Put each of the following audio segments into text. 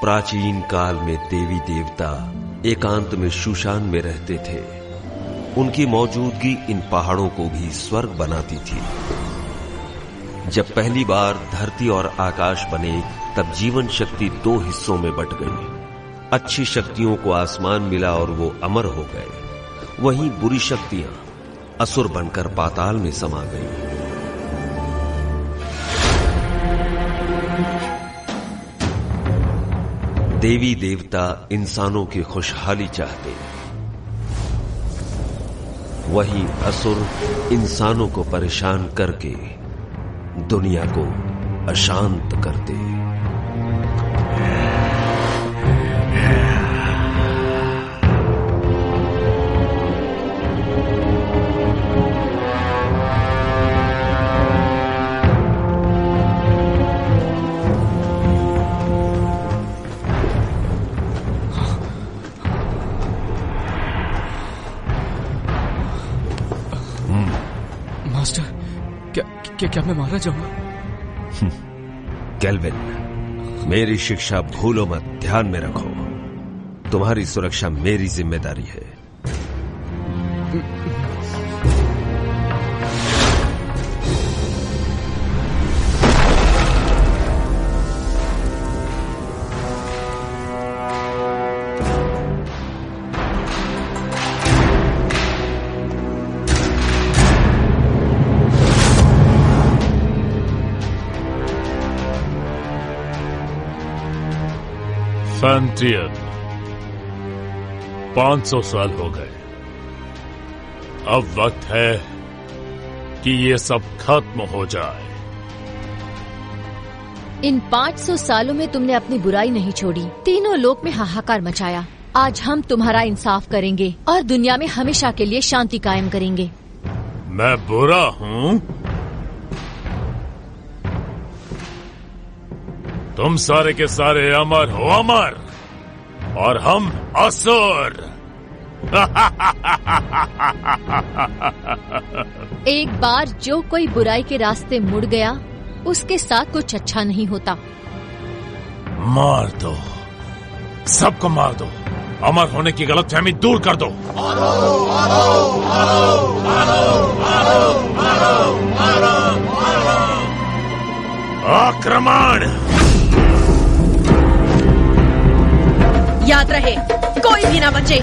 प्राचीन काल में देवी देवता एकांत में शूशान में रहते थे। उनकी मौजूदगी इन पहाड़ों को भी स्वर्ग बनाती थी। जब पहली बार धरती और आकाश बने तब जीवन शक्ति दो हिस्सों में बट गई। अच्छी शक्तियों को आसमान मिला और वो अमर हो गए। वहीं बुरी शक्तियां असुर बनकर पाताल में समा गईं। देवी देवता इंसानों की खुशहाली चाहते, वहीं असुर इंसानों को परेशान करके दुनिया को अशांत करते। क्या मैं मारा जाऊंगा? केल्विन, मेरी शिक्षा भूलो मत, ध्यान में रखो। तुम्हारी सुरक्षा मेरी जिम्मेदारी है। फैंटियन, 500 साल हो गए। अब वक्त है कि ये सब खत्म हो जाए। इन 500 सालों में तुमने अपनी बुराई नहीं छोड़ी, तीनों लोक में हाहाकार मचाया। आज हम तुम्हारा इंसाफ करेंगे और दुनिया में हमेशा के लिए शांति कायम करेंगे। मैं बुरा हूँ? तुम सारे के सारे अमर हो, अमर, और हम असुर। एक बार जो कोई बुराई के रास्ते मुड़ गया, उसके साथ कुछ अच्छा नहीं होता। मार दो, सबको मार दो। अमर होने की गलतफहमी दूर कर दो। आक्रमण! याद रहे, कोई भी ना बचे।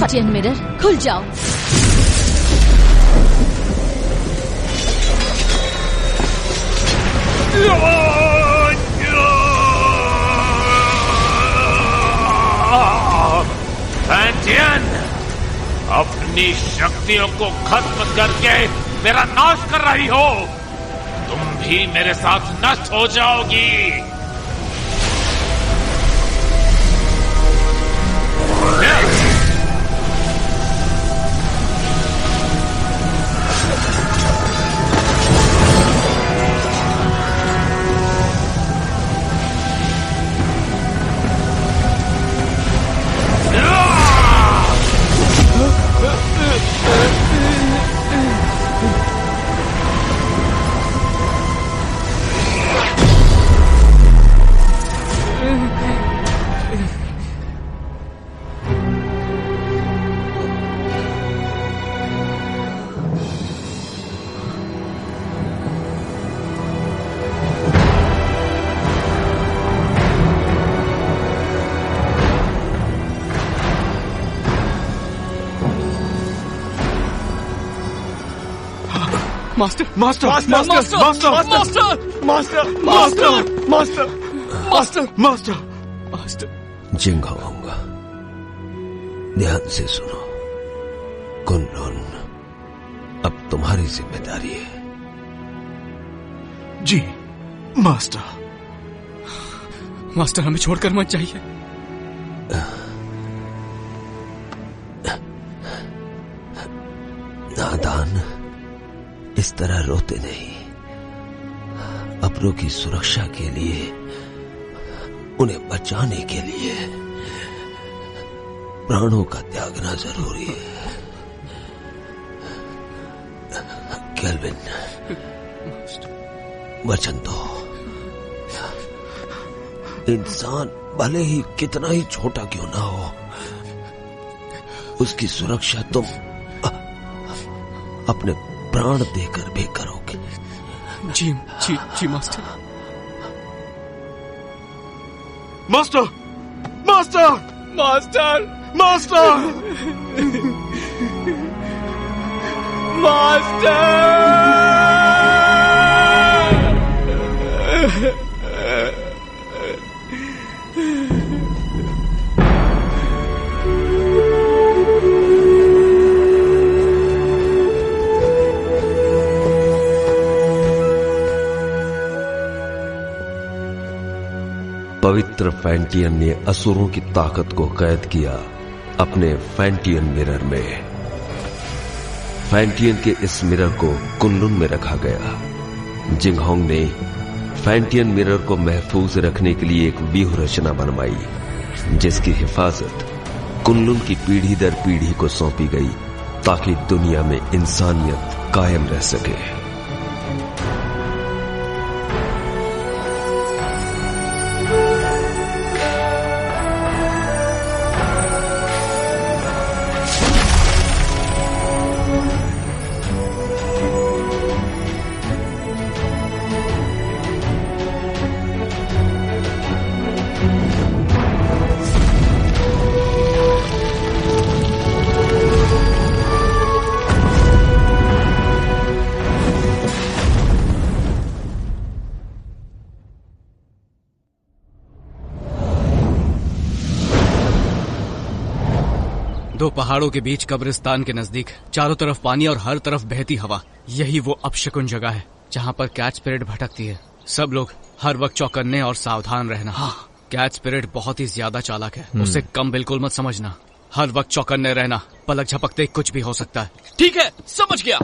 फैंटियन मिरर खुल जाओ। फैंटियन, अपनी शक्तियों को खत्म करके मेरा नाश कर रही हो। तुम भी मेरे साथ नष्ट हो जाओगी। Master master master master master master master master master master master master. Jinghong, ध्यान से सुनो। कुनलुन अब तुम्हारी जिम्मेदारी है। जी मास्टर। मास्टर हमें छोड़कर मत जाइए। नादान, इस तरह रोते नहीं। अपनों की सुरक्षा के लिए, उन्हें बचाने के लिए प्राणों का त्यागना जरूरी है। केल्विन, वचन दो। इंसान भले ही कितना ही छोटा क्यों ना हो, उसकी सुरक्षा तुम अपने प्राण देकर भी करोगे। जी जी जी master. Master master master master पवित्र फैंटियन ने असुरों की ताकत को कैद किया अपने फैंटियन मिरर में। फैंटियन के इस मिरर को कुनलुन में रखा गया। जिंगहोंग ने फैंटियन मिरर को महफूज रखने के लिए एक व्यूह रचना बनवाई, जिसकी हिफाजत कुनलुन की पीढ़ी दर पीढ़ी को सौंपी गई, ताकि दुनिया में इंसानियत कायम रह सके। दो पहाड़ों के बीच कब्रिस्तान के नजदीक चारों तरफ पानी और हर तरफ बहती हवा, यही वो अपशकुन जगह है जहाँ पर कैट स्पिरिट भटकती है। सब लोग हर वक्त चौकन्ने और सावधान रहना। हाँ, कैट स्पिरिट बहुत ही ज्यादा चालाक है, उसे कम बिल्कुल मत समझना। हर वक्त चौकन्ने रहना, पलक झपकते कुछ भी हो सकता है। ठीक है, समझ गया।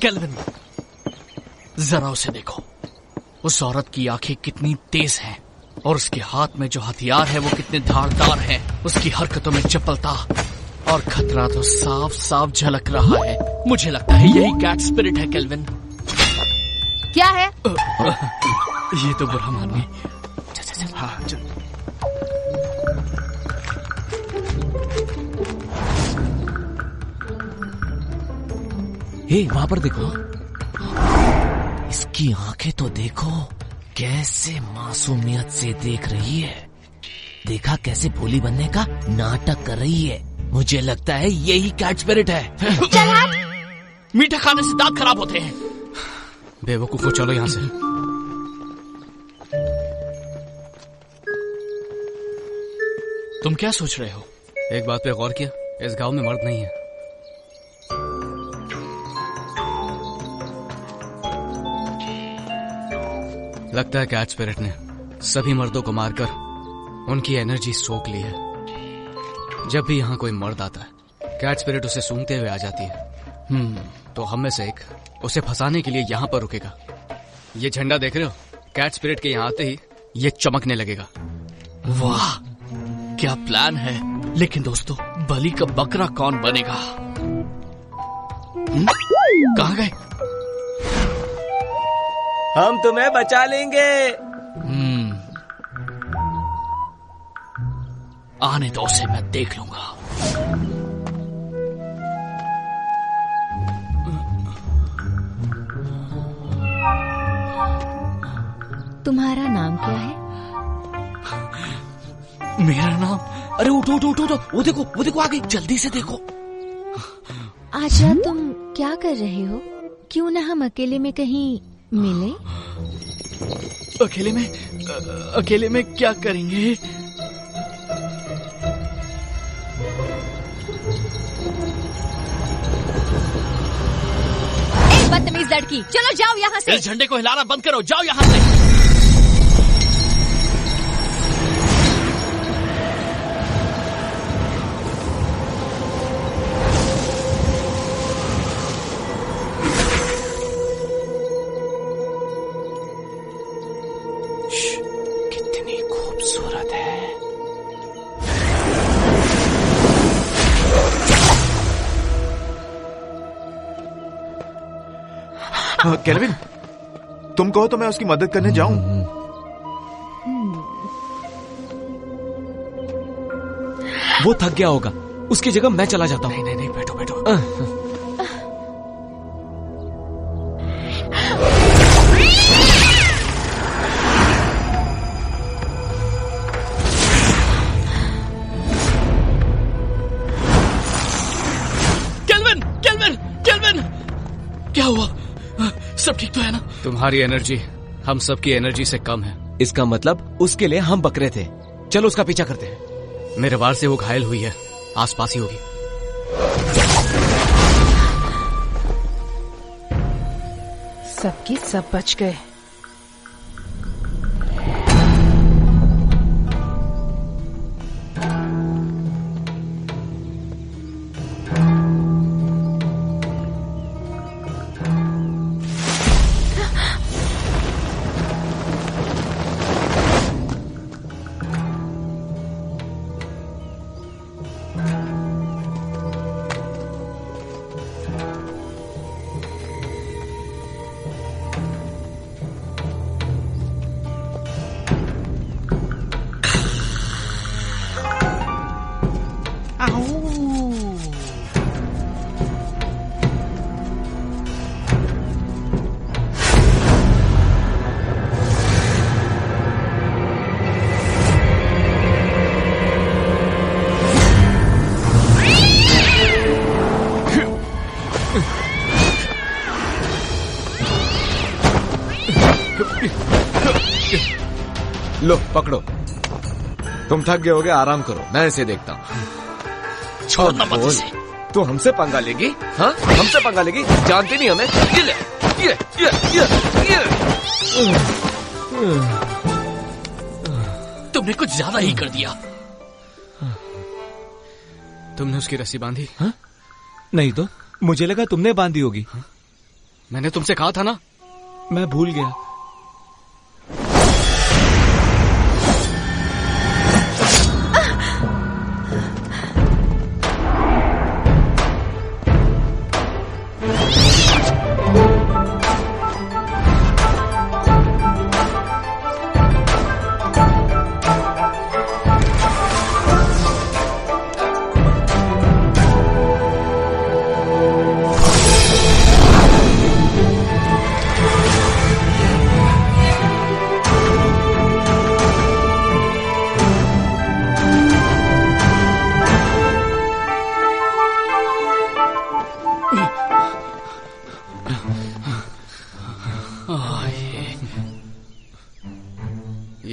केल्विन, जरा उसे देखो। उस औरत की आंखें कितनी तेज हैं और उसके हाथ में जो हथियार है वो कितने धारदार है। उसकी हरकतों में चपलता और खतरा तो साफ साफ झलक रहा है। मुझे लगता है यही कैट स्पिरिट है। केल्विन, क्या है? ये तो बुरा मानिए। हाँ, हे, वहां पर देखो, इसकी आंखें तो देखो, कैसे मासूमियत से देख रही है। देखा कैसे भोली बनने का नाटक कर रही है। मुझे लगता है यही कैट स्पिरिट है। मीठा खाने से दांत खराब होते हैं। बेवकूफो, चलो यहाँ से। तुम क्या सोच रहे हो? एक बात पे गौर किया, इस गांव में मर्द नहीं है। लगता है कैट स्पिरिट ने सभी मर्दों को मारकर उनकी एनर्जी सोख ली है। जब भी यहाँ कोई मर्द आता है, कैट स्पिरिट उसे सूंघते हुए आ जाती है। तो हम में से एक उसे फंसाने के लिए यहाँ पर रुकेगा। ये झंडा देख रहे हो? कैट स्पिरिट के यहाँ आते ही ये चमकने लगेगा। वाह, क्या प्लान है। लेकिन दोस्तों, बलि का बकरा कौन बनेगा? कहाँ गए? हम तुम्हें बचा लेंगे। आने दो उसे, मैं देख लूंगा। तुम्हारा नाम क्या है? मेरा नाम? अरे उठो उठो उठो, वो देखो आ गई, जल्दी से देखो। आजा, तुम क्या कर रहे हो? क्यों ना हम अकेले में कहीं मिले? अकेले में क्या करेंगे? बदतमीज लड़की, चलो जाओ यहाँ से। इस झंडे को हिलाना बंद करो, जाओ यहाँ से। कितनी खूबसूरत है। केल्विन, तुम कहो तो मैं उसकी मदद करने जाऊं। वो थक गया होगा, उसकी जगह मैं चला जाता हूँ। नहीं, बैठो। केल्विन, क्या हुआ? सब ठीक तो है ना? तुम्हारी एनर्जी हम सबकी एनर्जी से कम है। इसका मतलब उसके लिए हम बकरे थे। चलो उसका पीछा करते हैं। मेरे वार से वो घायल हुई है, आसपास ही होगी। सबके सब बच गए। लो पकड़ो, तुम थक गए होगे, आराम करो, मैं इसे देखता हूँ। छोड़ना मत इसे। तू हमसे पंगा लेगी? हाँ, हमसे पंगा लेगी? जानती नहीं हमें? ये ले, ये। तुमने कुछ ज्यादा ही कर दिया। तुमने उसकी रस्सी बांधी? हाँ? नहीं तो मुझे लगा तुमने बांधी होगी। हाँ? मैंने तुमसे कहा था ना। मैं भूल गया।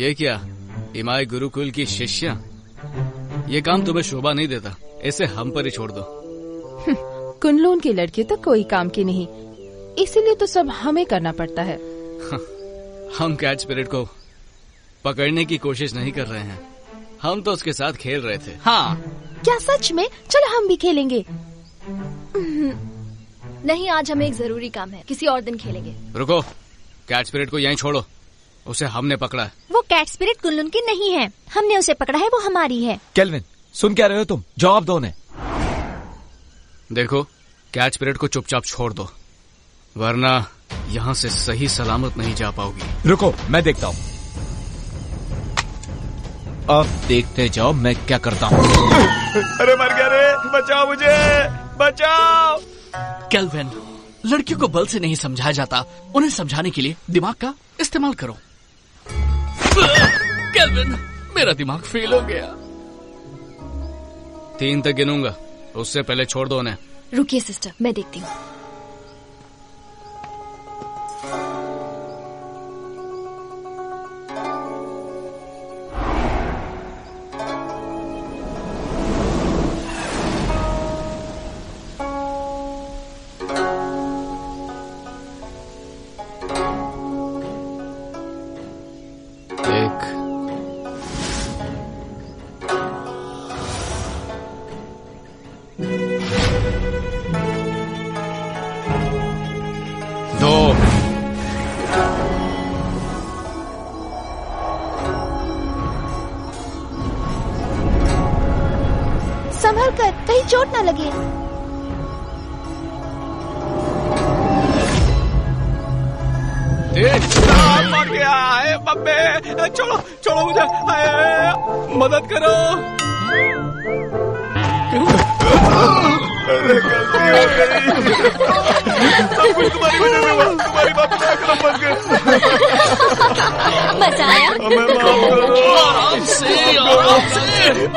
ये क्या, इमाई गुरुकुल की शिष्या? ये काम तुम्हें शोभा नहीं देता, इसे हम पर ही छोड़ दो। कुनलून की लड़की तो कोई काम की नहीं, इसीलिए तो सब हमें करना पड़ता है। हम कैट स्पिरिट को पकड़ने की कोशिश नहीं कर रहे हैं, हम तो उसके साथ खेल रहे थे। हाँ, क्या सच में? चलो हम भी खेलेंगे। नहीं, आज हमें एक जरूरी काम है, किसी और दिन खेलेंगे। रुको, कैट स्पिरिट को यहीं छोड़ो, उसे हमने पकड़ा है। वो कैट स्पिरिट कुनलून की नहीं है, हमने उसे पकड़ा है, वो हमारी है। केल्विन, सुन क्या रहे हो तुम? जवाब दो उन्हें। देखो, कैट स्पिरिट को चुपचाप छोड़ दो, वरना यहाँ से सही सलामत नहीं जा पाओगी। रुको, मैं देखता हूँ। अब देखते जाओ मैं क्या करता हूँ। अरे मर गया रे, बचाओ मुझे, बचाओ। केल्विन, लड़कियों को बल से नहीं समझाया जाता, उन्हें समझाने के लिए दिमाग का इस्तेमाल करो। केल्विन, मेरा दिमाग फेल हो गया। 3 तक गिनूंगा, उससे पहले छोड़ दो उन्हें। रुकिए सिस्टर, मैं देखती हूँ। संभल कर, कहीं चोट न लगे। मर गया है बब्बे, छोड़ो छोड़ो मुझे, मदद करो। अरे गलती हो गई, सब कुछ तुम्हारी वजह से हुआ, तुम्हारी बात क्या कदम बच गए। बचाया। हमें माफ करो। आराम से,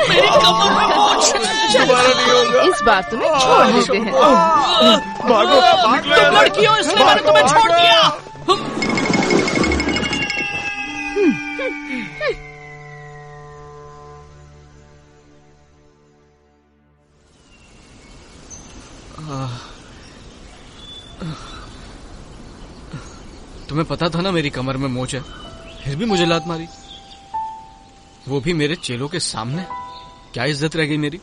मेरी कमर में मोच। दोबारा नहीं होगा। इस बार तुम्हें छोड़ देते हैं। भागो, तुम लड़की हो इसलिए मैंने तुम्हें छोड़ दिया। तुम्हें पता था ना मेरी कमर में मोच है, फिर भी मुझे लात मारी, वो भी मेरे चेलों के सामने। क्या इज्जत रह गई मेरी?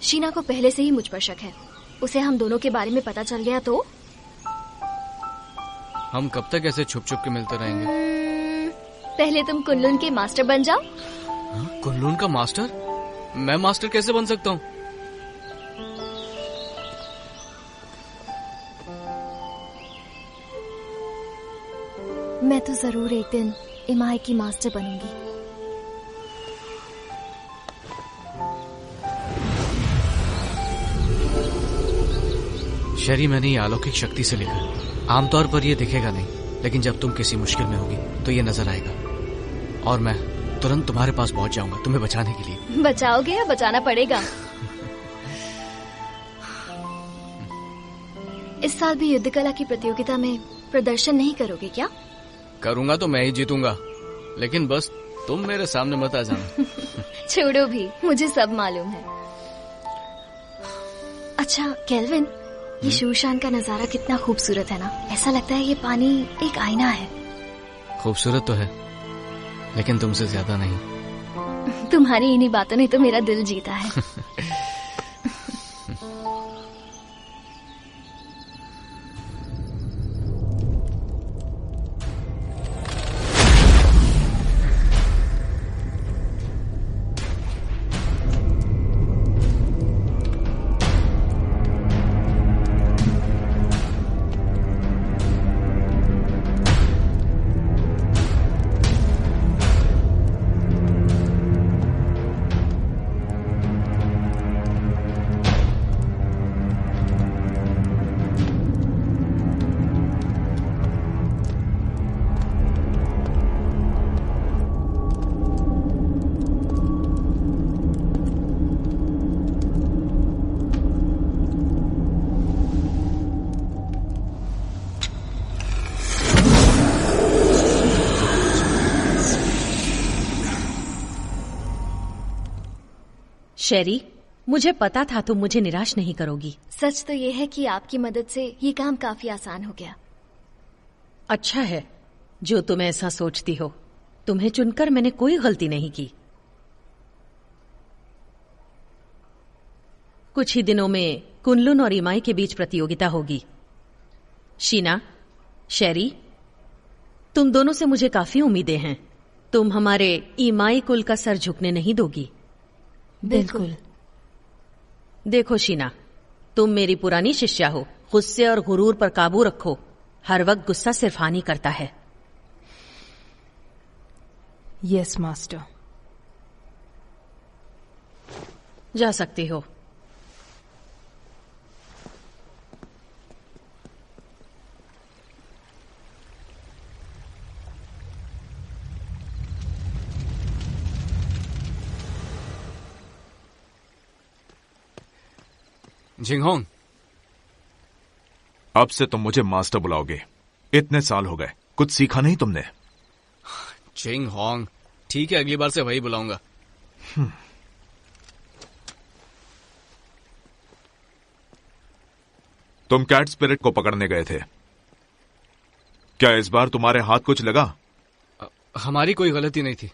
शीना को पहले से ही मुझ पर शक है, उसे हम दोनों के बारे में पता चल गया तो? हम कब तक ऐसे छुप छुप के मिलते रहेंगे? पहले तुम कुनलून के मास्टर बन जाओ। कुनलून का मास्टर? मैं मास्टर कैसे बन सकता हूँ? मैं तो जरूर एक दिन इमाई की मास्टर बनूंगी। शरी, मैंने ये अलौकिक शक्ति से लिखा। आमतौर पर ये दिखेगा नहीं, लेकिन जब तुम किसी मुश्किल में होगी तो ये नजर आएगा, और मैं तुरंत तुम्हारे पास पहुंच जाऊंगा तुम्हें बचाने के लिए। बचाओगे या बचाना पड़ेगा? इस साल भी युद्ध कला की प्रतियोगिता में प्रदर्शन नहीं करोगे क्या? करूंगा तो मैं ही जीतूंगा, लेकिन बस तुम मेरे सामने मत आ जाना। छोड़ो भी, मुझे सब मालूम है। अच्छा केल्विन, ये शूशान का नजारा कितना खूबसूरत है ना? ऐसा लगता है ये पानी एक आईना है। खूबसूरत तो है, लेकिन तुमसे ज्यादा नहीं। तुम्हारी इन्हीं बातों ने तो मेरा दिल जीता है। शेरी, मुझे पता था तुम मुझे निराश नहीं करोगी। सच तो ये है कि आपकी मदद से ये काम काफी आसान हो गया। अच्छा है जो तुम ऐसा सोचती हो। तुम्हें चुनकर मैंने कोई गलती नहीं की। कुछ ही दिनों में कुनलुन और इमाई के बीच प्रतियोगिता होगी। शीना, शेरी, तुम दोनों से मुझे काफी उम्मीदें हैं। तुम हमारे इमाई कुल का सर झुकने नहीं दोगी। बिल्कुल। देखो शीना, तुम मेरी पुरानी शिष्या हो। गुस्से और गुरूर पर काबू रखो। हर वक्त गुस्सा सिर्फ हानि करता है। Yes master. जा सकती हो। जिंगहोंग, अब से तुम मुझे मास्टर बुलाओगे। इतने साल हो गए, कुछ सीखा नहीं तुमने? जिंगहोंग, ठीक है, अगली बार से वही बुलाऊंगा। तुम कैट स्पिरिट को पकड़ने गए थे, क्या इस बार तुम्हारे हाथ कुछ लगा? हमारी कोई गलती नहीं थी,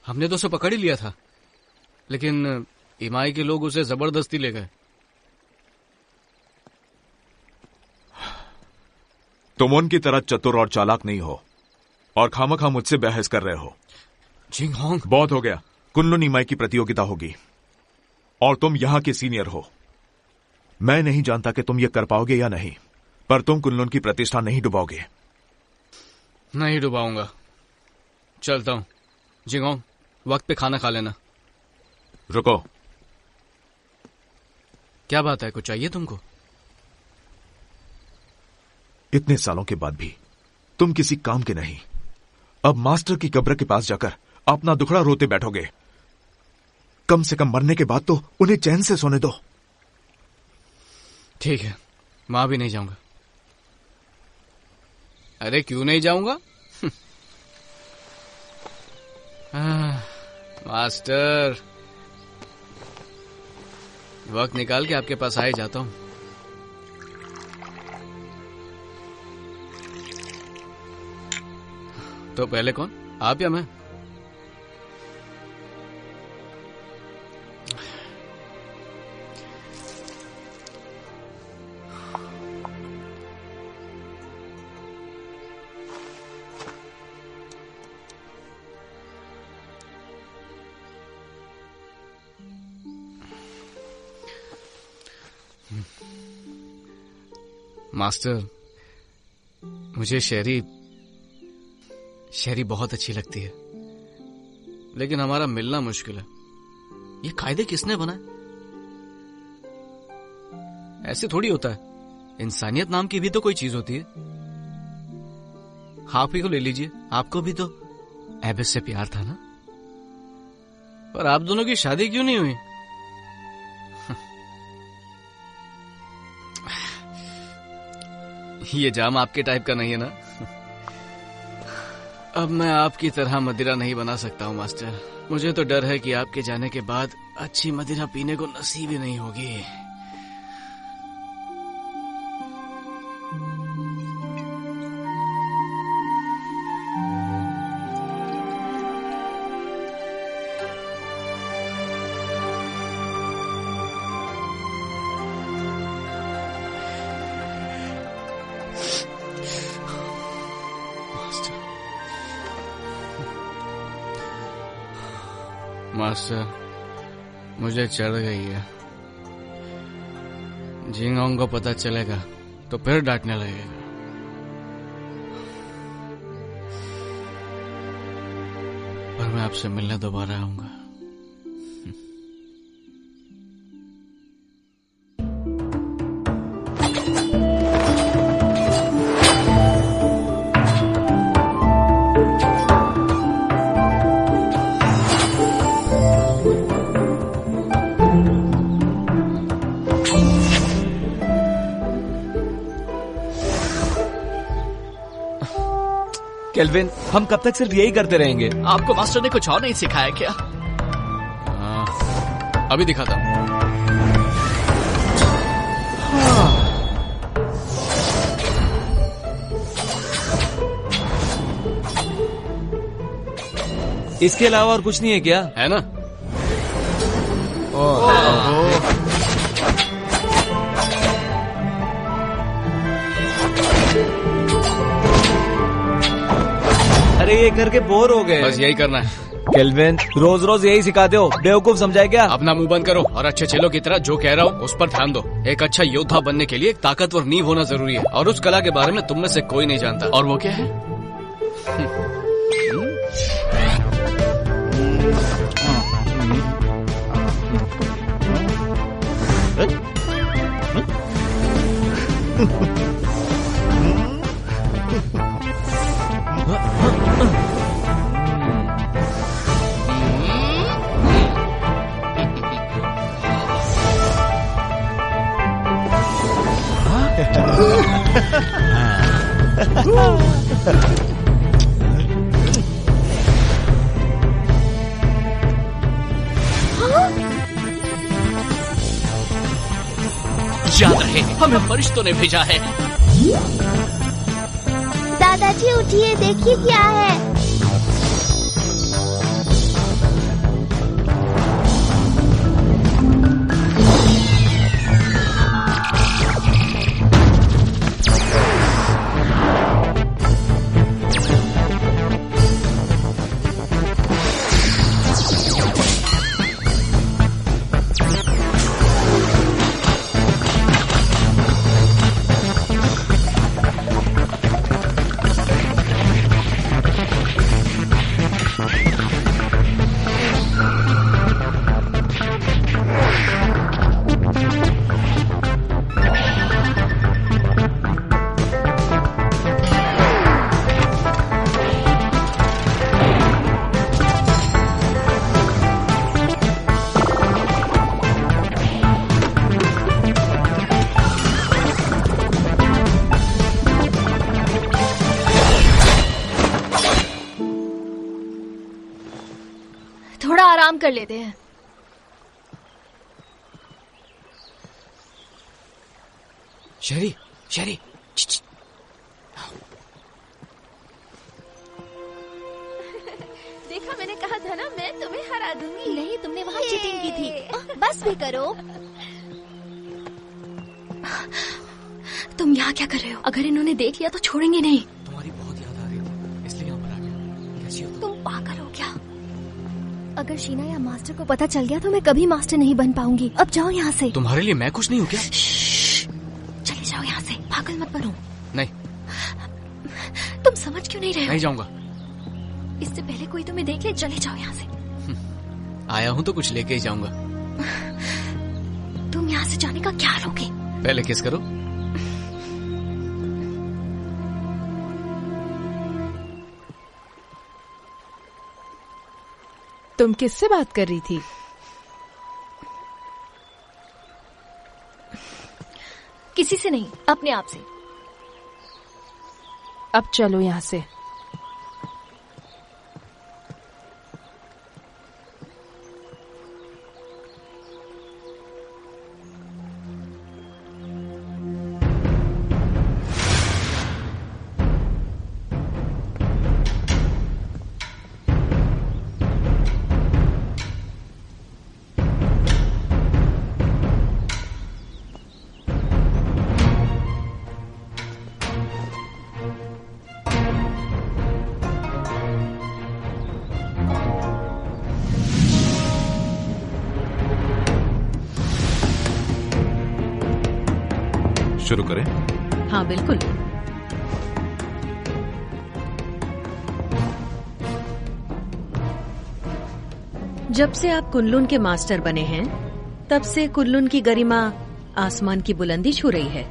हमने तो उसे पकड़ ही लिया था, लेकिन इमाई के लोग उसे जबरदस्ती ले गए। तुम उनकी तरह चतुर और चालाक नहीं हो और खामखा मुझसे बहस कर रहे हो। जिंगहोंग, बहुत हो गया। कुनलुन इमाई की प्रतियोगिता होगी और तुम यहां के सीनियर हो। मैं नहीं जानता कि तुम ये कर पाओगे या नहीं, पर तुम कुनलुन की प्रतिष्ठा नहीं डुबाओगे। नहीं डुबाऊंगा। चलता हूं। जिंगहोंग, वक्त पे खाना खा लेना। रुको। क्या बात है, कुछ चाहिए तुमको? इतने सालों के बाद भी तुम किसी काम के नहीं। अब मास्टर की कब्र के पास जाकर अपना दुखड़ा रोते बैठोगे। कम से कम मरने के बाद तो उन्हें चैन से सोने दो। ठीक है, मां भी नहीं जाऊंगा। अरे क्यों नहीं जाऊंगा? मास्टर, वक्त निकाल के आपके पास आ ही जाता हूं। तो पहले कौन, आप या मैं? मास्टर, मुझे शेरी बहुत अच्छी लगती है, लेकिन हमारा मिलना मुश्किल है। ये कायदे किसने बनाए? ऐसे थोड़ी होता है। इंसानियत नाम की भी तो कोई चीज होती है। आप ही को ले लीजिए, आपको भी तो एबिस से प्यार था ना? पर आप दोनों की शादी क्यों नहीं हुई? ये जाम आपके टाइप का नहीं है ना? अब मैं आपकी तरह मदिरा नहीं बना सकता हूँ मास्टर। मुझे तो डर है कि आपके जाने के बाद अच्छी मदिरा पीने को नसीब ही नहीं होगी। मास्टर, मुझे चढ़ गई है। जिंगहोंग को पता चलेगा तो फिर डांटने लगेगा। पर मैं आपसे मिलने दोबारा आऊंगा। केल्विन, हम कब तक सिर्फ यही करते रहेंगे? आपको मास्टर ने कुछ और नहीं सिखाया क्या? अभी दिखाता हूँ। इसके अलावा और कुछ नहीं है क्या? है ना? अरे ये करके बोर हो गए। बस यही करना है। केल्विन, रोज रोज यही सिखाते हो, बेवकूफ समझाए क्या? अपना मुंह बंद करो और अच्छे चेलों की तरह जो कह रहा हूँ उस पर ध्यान दो। एक अच्छा योद्धा बनने के लिए एक ताकतवर नींव होना जरूरी है, और उस कला के बारे में तुम में से कोई नहीं जानता। और वो क्या है? याद रहे, हमें फरिश्तों ने भेजा है। दादाजी उठिए, देखिए क्या है। थोड़ा आराम कर लेते हैं। शेरी, शेरी, देखा, मैंने कहा था ना, मैं तुम्हें हरा दूंगी। नहीं, तुमने वहाँ चीटिंग की थी। बस भी करो। तुम यहाँ क्या कर रहे हो? अगर इन्होंने देख लिया तो छोड़ेंगे नहीं। तुम्हारी बहुत याद आ रही थी, इसलिए यहाँ पर आ गया। कैसी हो तुम? तुम पागल हो क्या? अगर शीना या मास्टर को पता चल गया तो मैं कभी मास्टर नहीं बन पाऊंगी। अब जाओ यहाँ से। तुम्हारे लिए मैं कुछ नहीं हूँ क्या? चले जाओ यहाँ से, पागल मत बनो। नहीं। तुम समझ क्यों नहीं रहे हो? नहीं जाऊंगा। इससे पहले कोई तुम्हें देख ले, चले जाओ यहाँ से। आया हूँ तो कुछ लेके ही जाऊंगा। तुम यहाँ से जाने का क्या रोके? पहले किस करो। तुम किससे बात कर रही थी? किसी से नहीं, अपने आप से। अब चलो यहाँ से। शुरू करें? हाँ बिल्कुल। जब से आप कुनलुन के मास्टर बने हैं, तब से कुनलुन की गरिमा आसमान की बुलंदी छू रही है।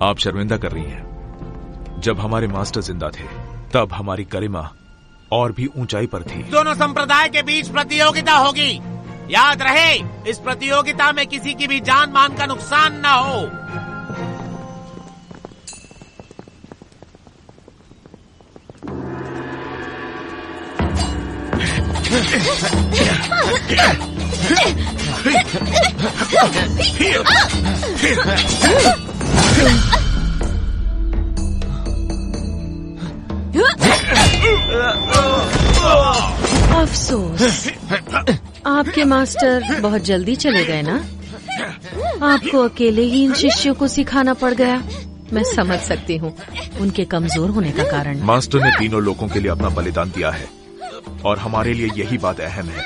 आप शर्मिंदा कर रही हैं। जब हमारे मास्टर जिंदा थे, तब हमारी गरिमा और भी ऊंचाई पर थी। दोनों संप्रदाय के बीच प्रतियोगिता होगी। याद रहे, इस प्रतियोगिता में किसी की भी जान मान का नुकसान न हो। अफसोस, आपके मास्टर बहुत जल्दी चले गए ना। आपको अकेले ही इन शिष्यों को सिखाना पड़ गया। मैं समझ सकती हूँ उनके कमजोर होने का कारण। मास्टर ने तीनों लोगों के लिए अपना बलिदान दिया है और हमारे लिए यही बात अहम है।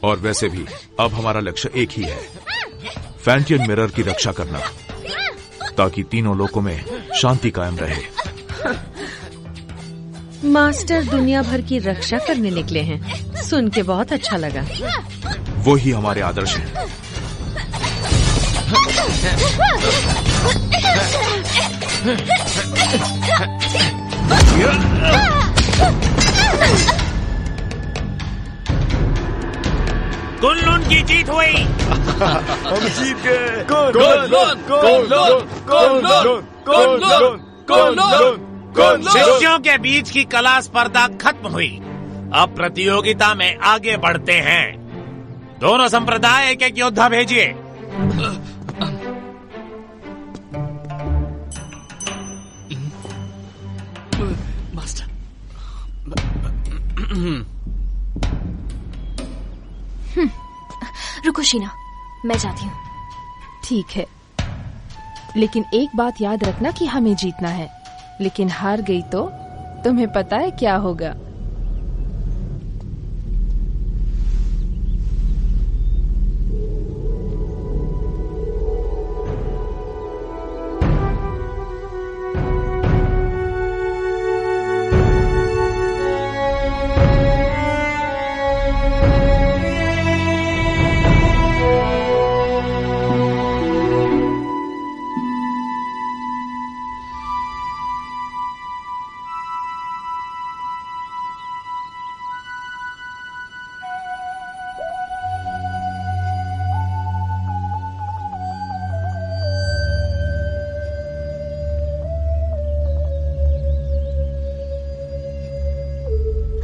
और वैसे भी अब हमारा लक्ष्य एक ही है, फैंटियन मिरर की रक्षा करना, ताकि तीनों लोगों में शांति कायम रहे। मास्टर दुनिया भर की रक्षा करने निकले हैं। सुन के बहुत अच्छा लगा। वो ही हमारे आदर्श हैं। कुनलुन की जीत हुई। हम जीत गए। शिष्यों के बीच की कला स्पर्धा खत्म हुई। अब प्रतियोगिता में आगे बढ़ते हैं। दोनों संप्रदाय एक एक योद्धा भेजिए। मास्टर, रुको शीना, मैं जाती हूँ। ठीक है, लेकिन एक बात याद रखना कि हमें जीतना है। लेकिन हार गई तो तुम्हें पता है क्या होगा।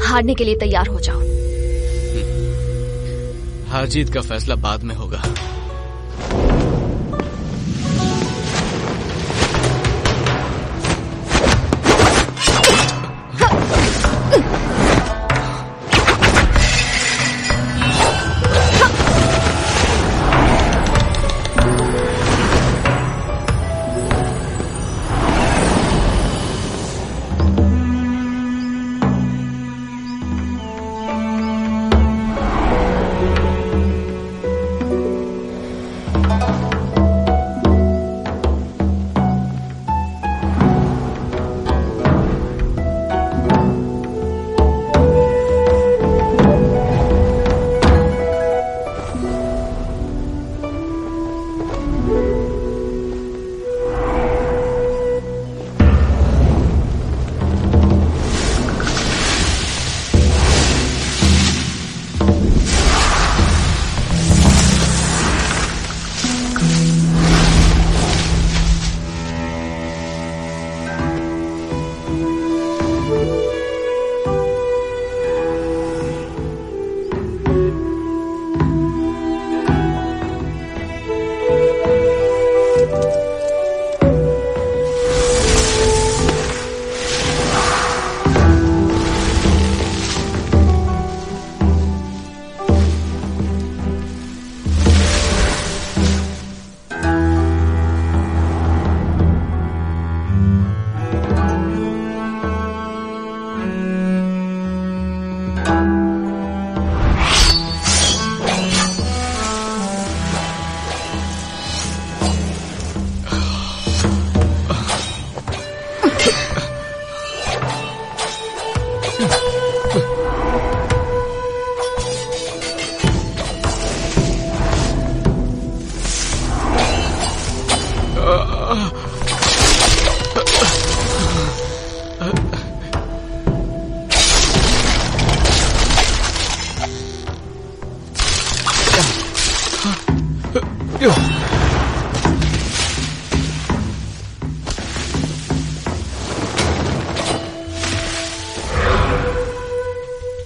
हारने के लिए तैयार हो जाओ। हार जीत का फैसला बाद में होगा।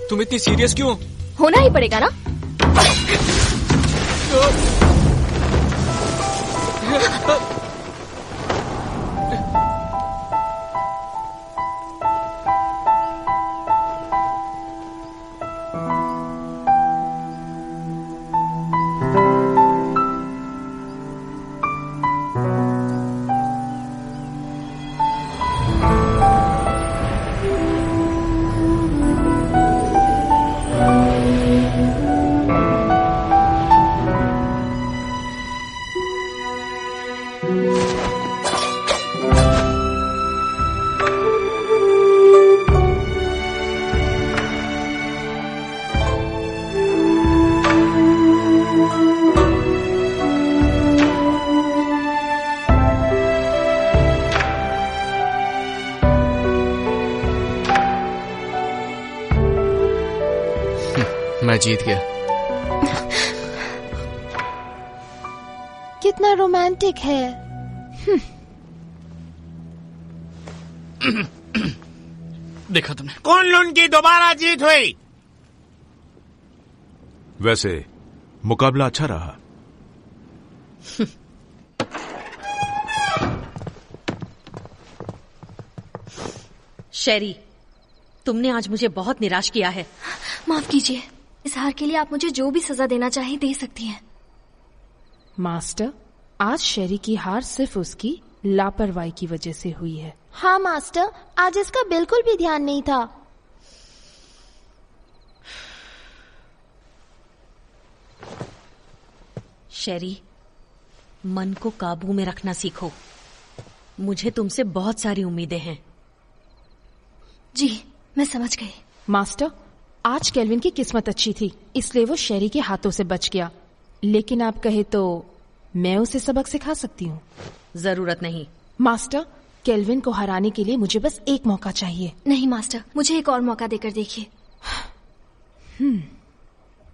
तुम इतनी सीरियस क्यों? होना ही पड़ेगा ना। मैं जीत गया। कितना रोमांटिक है। देखा तुमने, कुन-लुन की दोबारा जीत हुई। वैसे मुकाबला अच्छा रहा। शेरी, तुमने आज मुझे बहुत निराश किया है। माफ कीजिए, इस हार के लिए आप मुझे जो भी सजा देना चाहे दे सकती हैं। मास्टर, आज शेरी की हार सिर्फ उसकी लापरवाही की वजह से हुई है। हाँ मास्टर, आज इसका बिल्कुल भी ध्यान नहीं था। शेरी, मन को काबू में रखना सीखो। मुझे तुमसे बहुत सारी उम्मीदें हैं। जी, मैं समझ गई। मास्टर, आज केल्विन की किस्मत अच्छी थी, इसलिए वो शेरी के हाथों से बच गया। लेकिन आप कहे तो मैं उसे सबक सिखा सकती हूँ। जरूरत नहीं। मास्टर, केल्विन को हराने के लिए मुझे बस एक मौका चाहिए। नहीं मास्टर, मुझे एक और मौका देकर देखिए।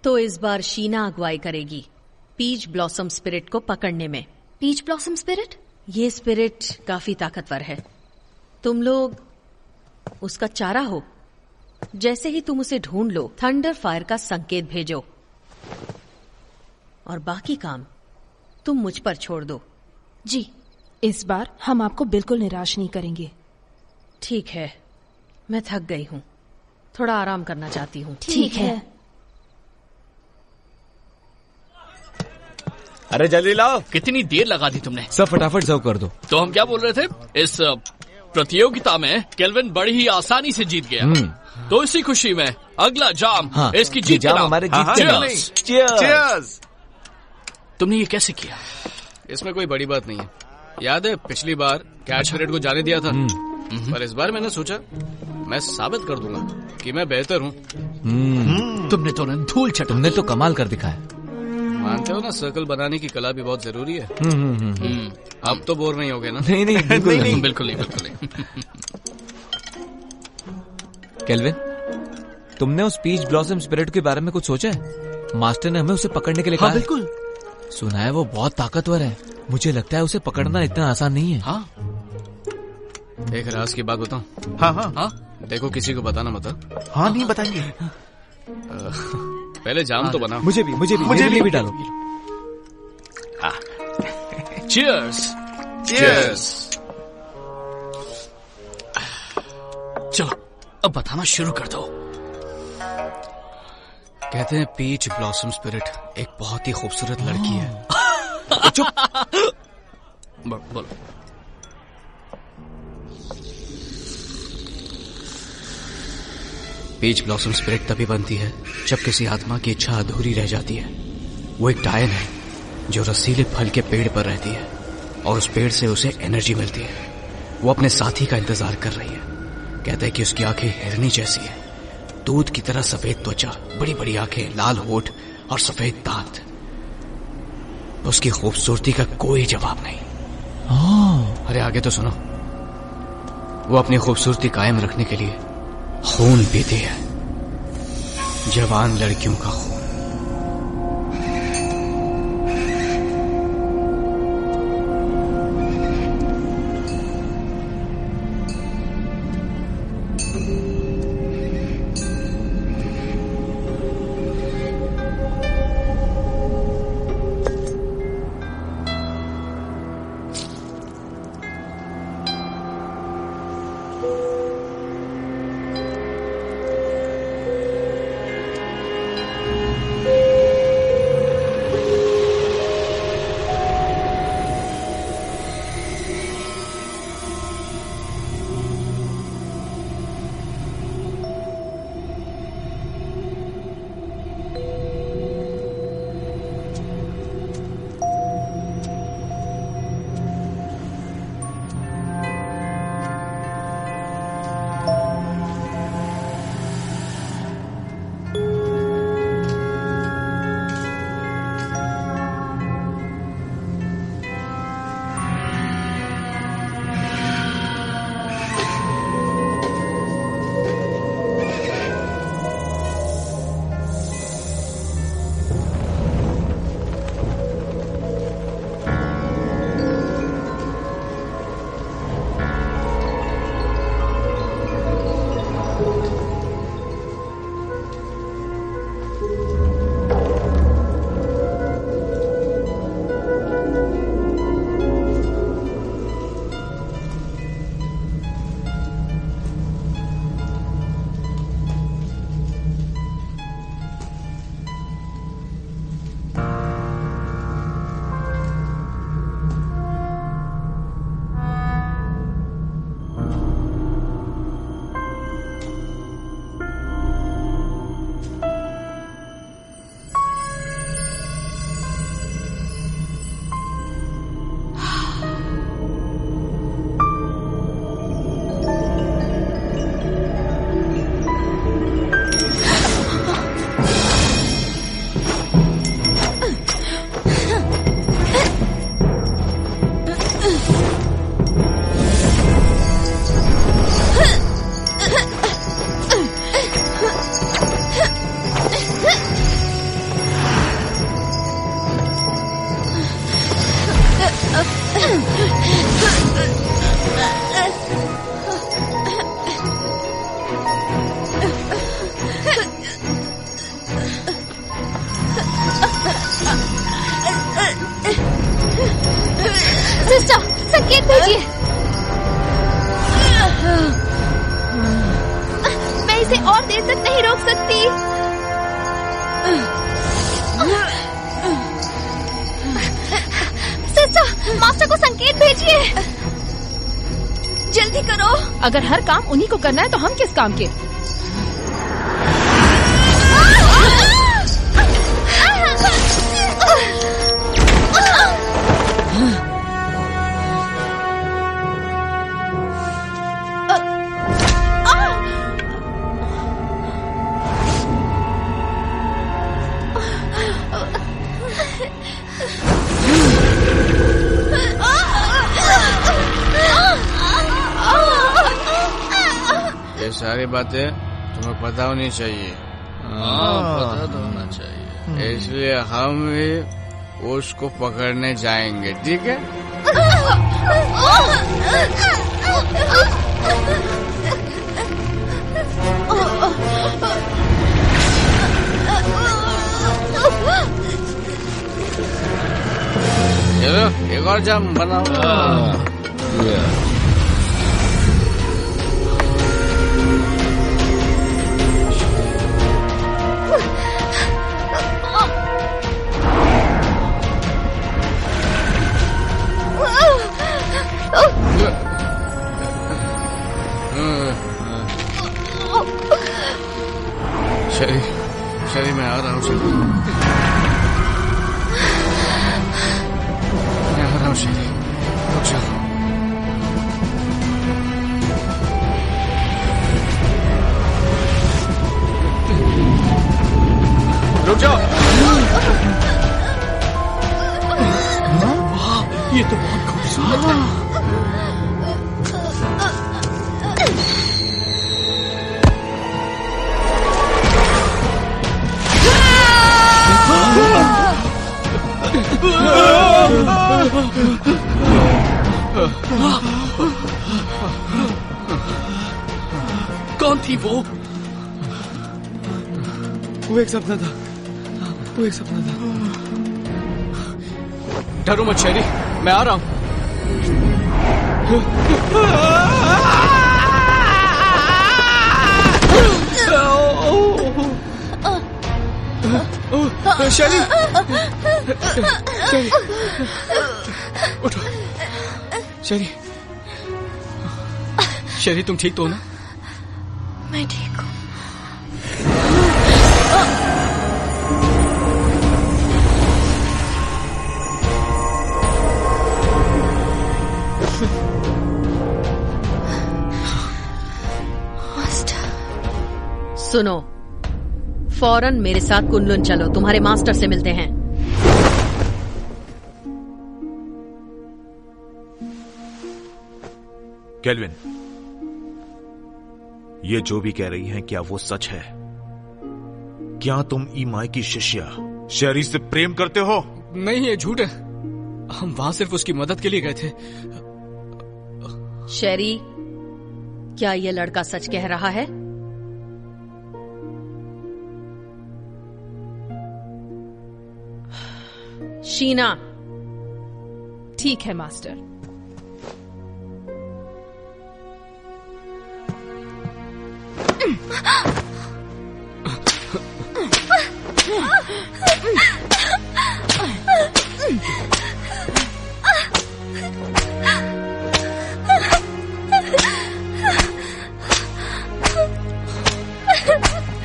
तो इस बार शीना अगुवाई करेगी पीच ब्लॉसम स्पिरिट को पकड़ने में। Peach blossom spirit? ये स्पिरिट काफी ताकतवर है। तुम लोग उसका चारा हो। जैसे ही तुम उसे ढूंढ लो, थंडर फायर का संकेत भेजो और बाकी काम तुम मुझ पर छोड़ दो। जी, इस बार हम आपको बिल्कुल निराश नहीं करेंगे। ठीक है, मैं थक गई हूँ, थोड़ा आराम करना चाहती हूँ। ठीक है। अरे जल्दी लाओ। कितनी देर लगा दी तुमने? सब फटाफट सर्व कर दो। तो हम क्या बोल रहे थे? इस प्रतियोगिता में केल्विन बड़ी ही आसानी से जीत गया। तो इसी खुशी में अगला जाम इसकी जीत जाम हमारे जीत के नाम। Cheers! तुमने ये कैसे किया? इसमें कोई बड़ी बात नहीं है। याद है पिछली बार कैच पीरियड को जाने दिया था, पर इस बार मैंने सोचा मैं साबित कर दूंगा कि मैं बेहतर हूँ। तुमने तो धूल चटा। तुमने तो कमाल कर दिखाया। मानते हो ना, सर्कल बनाने की कला भी बहुत जरूरी है। अब तो बोर नहीं होगे ना? नहीं नहीं, बिल्कुल नहीं। बिल्कुल नहीं, बिल्कुल नहीं। केल्विन, तुमने उस पीच ब्लॉसम स्पिरिट के बारे में कुछ सोचा है? मास्टर ने हमें उसे पकड़ने के लिए कहा। बिल्कुल। सुना है वो बहुत ताकतवर है। मुझे लगता है उसे पकड़ना इतना आसान नहीं है। हाँ, एक राज की बात बताऊं? हाँ हाँ हाँ, देखो किसी को बताना मत। हाँ, नहीं बताएंगे। पहले जाम तो बना। मुझे भी डालो। चीयर्स। Cheers! चलो अब बताना शुरू कर दो। कहते हैं पीच ब्लॉसम स्पिरिट एक बहुत ही खूबसूरत लड़की है। बोलो। पीच ब्लॉसम स्पिरिट तभी बनती है जब किसी आत्मा की इच्छा अधूरी रह जाती है। वो एक डायन है जो रसीले फल के पेड़ पर रहती है और उस पेड़ से उसे एनर्जी मिलती है। वो अपने साथी का इंतजार कर रही है। कहता है कि उसकी आंखें हिरनी जैसी है, दूध की तरह सफेद त्वचा, बड़ी बड़ी आंखें, लाल होठ और सफेद दांत। उसकी खूबसूरती का कोई जवाब नहीं। अरे आगे तो सुनो। वो अपनी खूबसूरती कायम रखने के लिए खून पीती है, जवान लड़कियों का खून। सिस्टर, संकेत भेजिए। मैं इसे और देर तक नहीं रोक सकती। सिस्टर, मास्टर को संकेत भेजिए। जल्दी करो। अगर हर काम उन्हीं को करना है तो हम किस काम के? ये सारी बातें तुम्हें पता होनी चाहिए। पता तो होना चाहिए। इसलिए हम भी उसको पकड़ने जाएंगे, ठीक है? चलो एक और जाम बनाओ। शरी मैं आ रहा हूँ। शरी मैं आ रहा हूँ। शरी रुक जाओ। रुक जाओ। वाह, ये तो बहुत खूबसूरत है। कौन थी वो? वो एक सपना था। वो एक सपना था। डरो मत शेरी, मैं आ रहा हूँ। शेरी, शेरी, उठो। शेरी, शेरी तुम ठीक तो हो ना? मैं ठीक हूँ। सुनो, फौरन मेरे साथ कुनलुन चलो, तुम्हारे मास्टर से मिलते हैं। केल्विन, ये जो भी कह रही हैं, क्या वो सच है? क्या तुम ईमाई की शिष्या शेरी से प्रेम करते हो? नहीं, ये झूठ है। हम वहां सिर्फ उसकी मदद के लिए गए थे। शेरी, क्या ये लड़का सच कह रहा है? शीना। ठीक है मास्टर।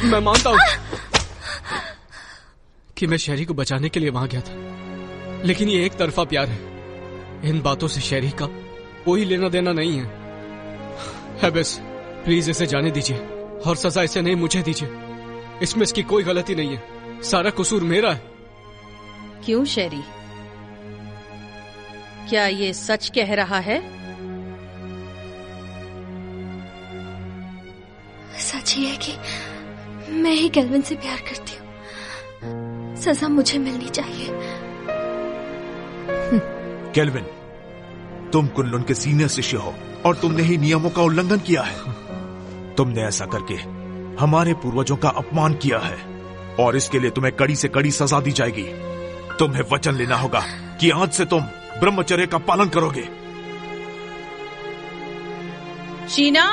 मैं मानता हूं कि मैं शेरी को बचाने के लिए वहां गया था, लेकिन ये एक तरफा प्यार है। इन बातों से शेरी का कोई लेना देना नहीं है। बस प्लीज इसे जाने दीजिए और सजा इसे नहीं मुझे दीजिए। इसमें इसकी कोई गलती नहीं है, सारा कसूर मेरा है। क्यों शेरी, क्या ये सच कह रहा है? सच ही है कि मैं ही केल्विन से प्यार करती हूँ। सजा मुझे मिलनी चाहिए। केल्विन, तुम कुनलुन के सीनियर शिष्य हो और तुमने ही नियमों का उल्लंघन किया है। तुमने ऐसा करके हमारे पूर्वजों का अपमान किया है और इसके लिए तुम्हें कड़ी से कड़ी सजा दी जाएगी। तुम्हें वचन लेना होगा कि आज से तुम ब्रह्मचर्य का पालन करोगे। शीना,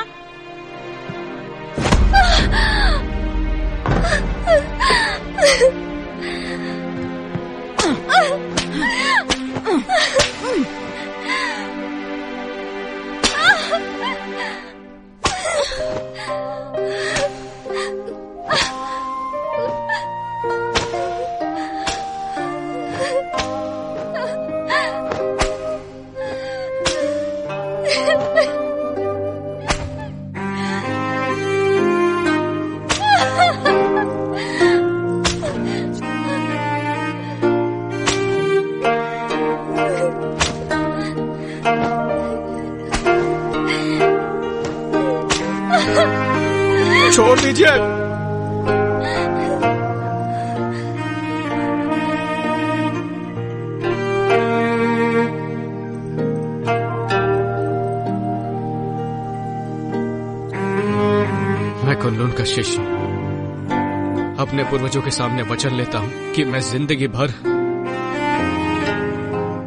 छोड़ दीजिए। मैं कुनलुन का शिष्य अपने पूर्वजों के सामने वचन लेता हूं कि मैं जिंदगी भर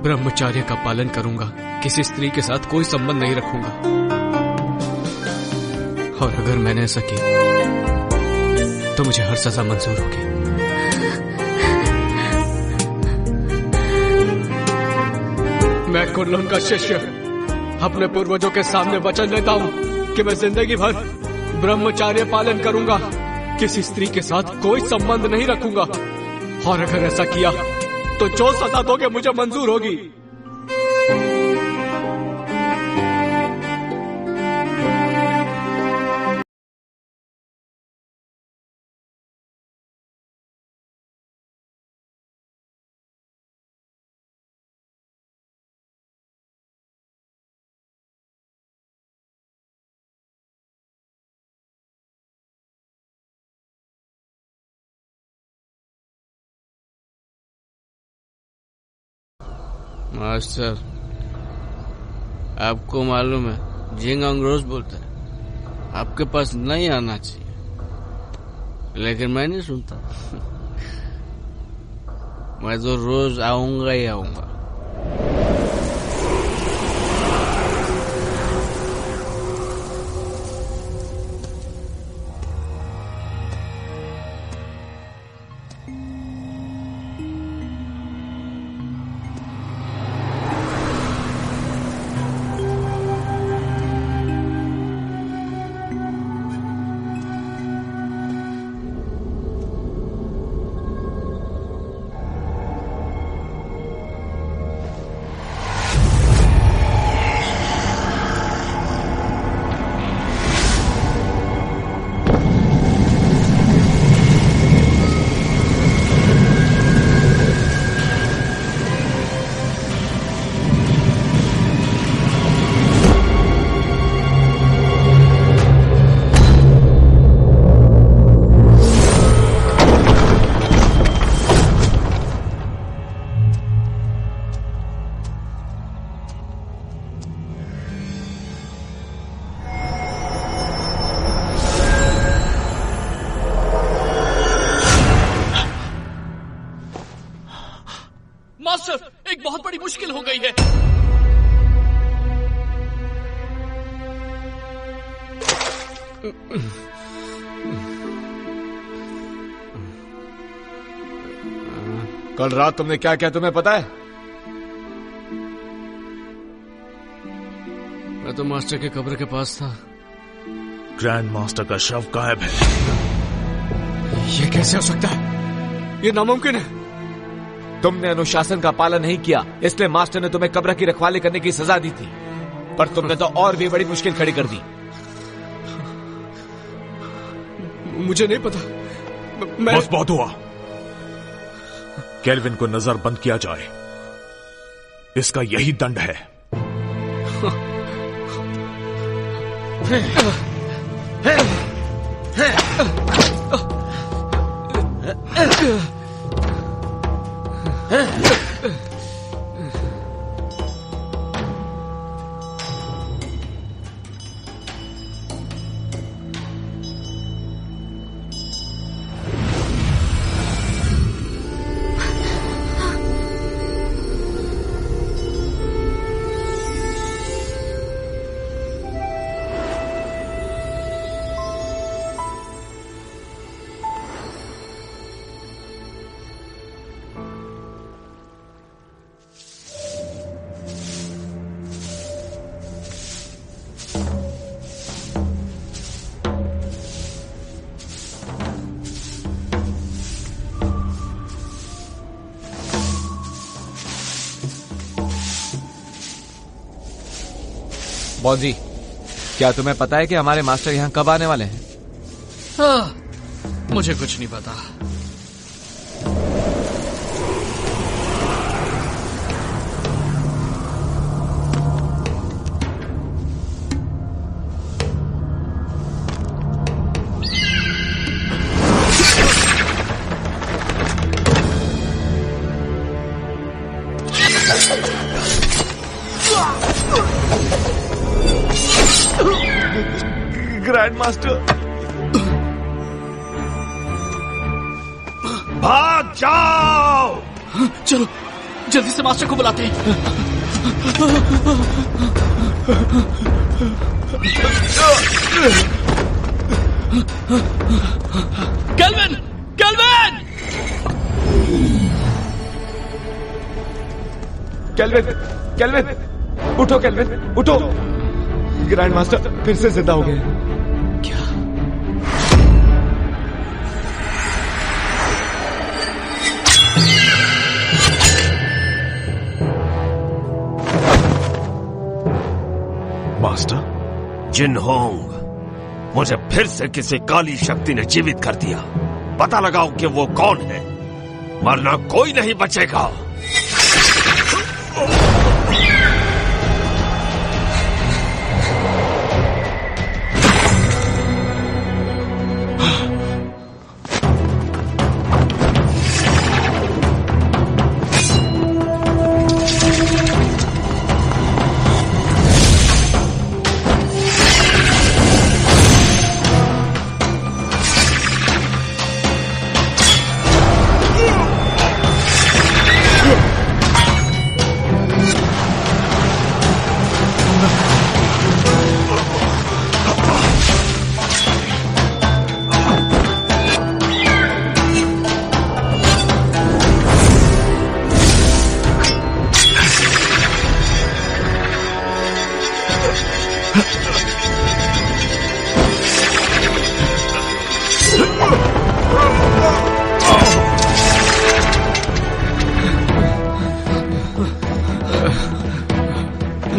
ब्रह्मचर्य का पालन करूंगा, किसी स्त्री के साथ कोई संबंध नहीं रखूंगा। और अगर मैंने ऐसा किया तो मुझे हर सजा मंजूर होगी। मैं कुनलुन का शिष्य अपने पूर्वजों के सामने वचन लेता हूं कि मैं जिंदगी भर ब्रह्मचर्य पालन करूंगा, किसी स्त्री के साथ कोई संबंध नहीं रखूंगा। और अगर ऐसा किया तो जो सजा दोगे मुझे मंजूर होगी। मास्टर, आपको मालूम है जिंग अंग्रोज बोलता है आपके पास नहीं आना चाहिए, लेकिन मैं नहीं सुनता। मैं तो रोज आऊंगा ही आऊंगा। मास्टर, एक बहुत बड़ी मुश्किल हो गई है। कल रात तुमने क्या किया तुम्हें पता है? मैं तो मास्टर के कब्र के पास था। ग्रैंड मास्टर का शव गायब है। ये कैसे हो सकता है? ये नामुमकिन है। तुमने अनुशासन का पालन नहीं किया, इसलिए मास्टर ने तुम्हें कब्र की रखवाली करने की सजा दी थी, पर तुमने तो और भी बड़ी मुश्किल खड़ी कर दी। मुझे नहीं पता। बस बहुत हुआ। केल्विन को नजरबंद किया जाए, इसका यही दंड है। बॉजी, क्या तुम्हें पता है कि हमारे मास्टर यहाँ कब आने वाले हैं? मुझे कुछ नहीं पता। ग्रैंड मास्टर, भाग जाओ! चलो जल्दी से मास्टर को बुलाते हैं। केल्विन! केल्विन! केल्विन! केल्विन! उठो केल्विन, उठो! ग्रैंड मास्टर फिर से जिंदा हो गए। क्या? मास्टर? जिनहोंग, मुझे फिर से किसी काली शक्ति ने जीवित कर दिया। पता लगाओ कि वो कौन है, वरना कोई नहीं बचेगा।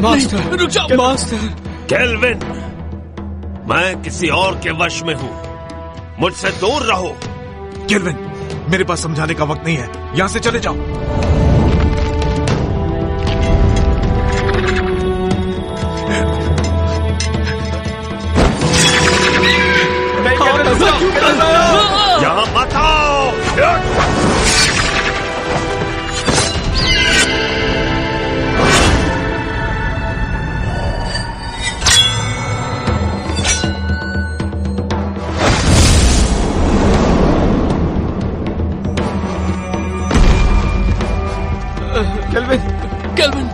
मास्टर रुक जाओ। मास्टर केल्विन, मैं किसी और के वश में हूं, मुझसे दूर रहो। केल्विन, मेरे पास समझाने का वक्त नहीं है, यहां से चले जाओ। यहां मत आओ। केल्विन! केल्विन!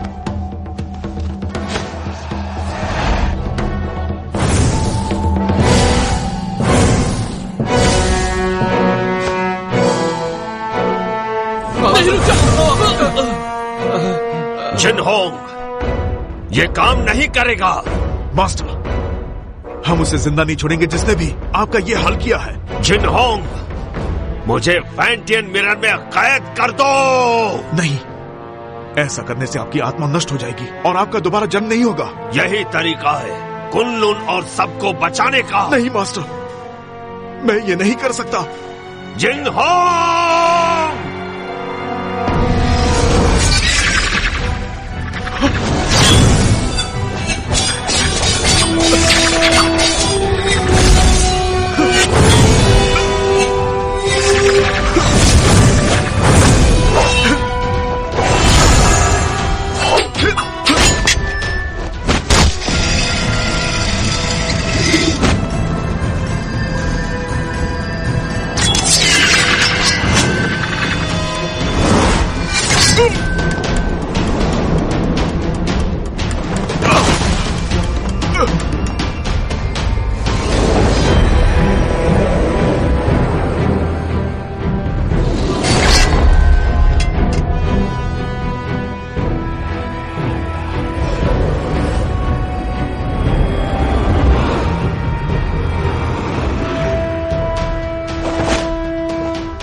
जिनहोंग, ये काम नहीं करेगा। मास्टर, हम उसे जिंदा नहीं छोड़ेंगे जिसने भी आपका ये हाल किया है। जिनहोंग, मुझे फैंटियन मिरर में कैद कर दो। नहीं, ऐसा करने से आपकी आत्मा नष्ट हो जाएगी और आपका दोबारा जन्म नहीं होगा। यही तरीका है कुनलुन और सबको बचाने का। नहीं मास्टर, मैं ये नहीं कर सकता। जिनहोंग!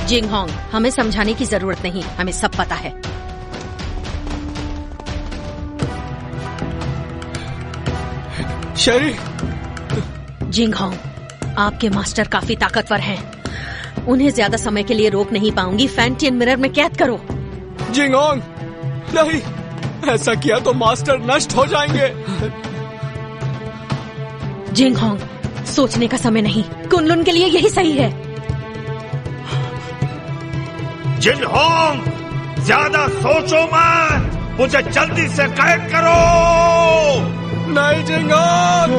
जिंगहोंग, हमें समझाने की जरूरत नहीं, हमें सब पता है। शेरी। जिंगहोंग, आपके मास्टर काफी ताकतवर हैं। उन्हें ज्यादा समय के लिए रोक नहीं पाऊंगी। फैंटियन मिरर में कैद करो। जिंगहोंग, नहीं, ऐसा किया तो मास्टर नष्ट हो जाएंगे। जिंगहोंग, सोचने का समय नहीं। कुनलुन के लिए यही सही है। जिनहोंग, ज्यादा सोचो मत, मुझे जल्दी से कैद करो। नहीं जिंगहोंग।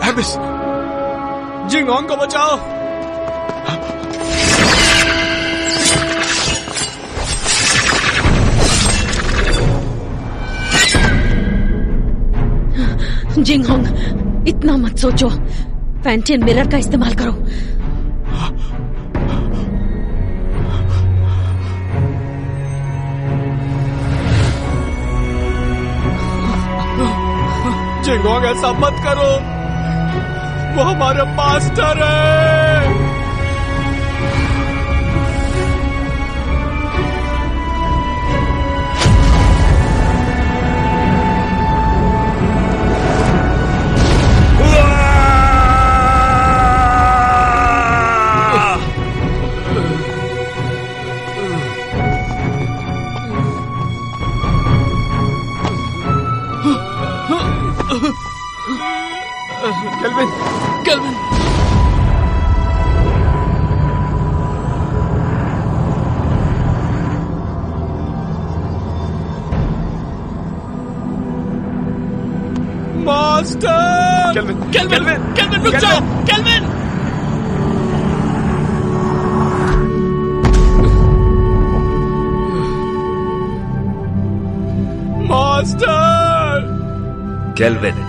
एबिस, जिंगहोंग को बचाओ। जिंगहोंग, इतना मत सोचो। फैंटियन मिरर का इस्तेमाल करो। जिंगहोंग, ऐसा मत करो। वो हमारे मास्टर है। Kelvin, kelvin. Master! Kelvin, kelvin, kelvin, रुक जाओ। केल्विन! मास्टर! केल्विन,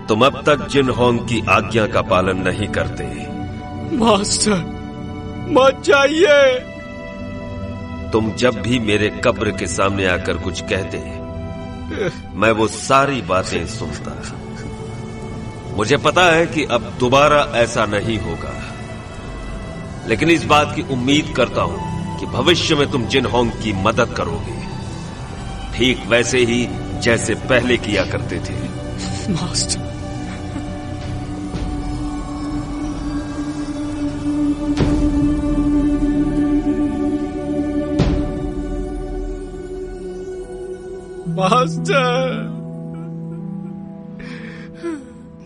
तुम अब तक जिनहोंग की आज्ञा का पालन नहीं करते। मास्टर, मत जाइए। तुम जब भी मेरे कब्र के सामने आकर कुछ कहते, मैं वो सारी बातें सुनता। मुझे पता है कि अब दोबारा ऐसा नहीं होगा, लेकिन इस बात की उम्मीद करता हूं कि भविष्य में तुम जिनहोंग की मदद करोगे, ठीक वैसे ही जैसे पहले किया करते थे। Master, master,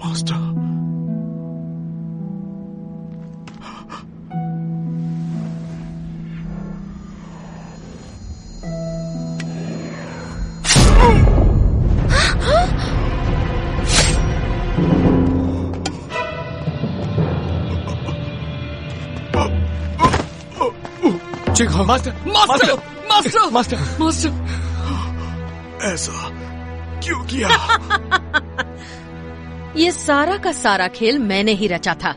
master, Jinghong, master, master, master, master, master, ऐसा क्यों किया? ये सारा का सारा खेल मैंने ही रचा था।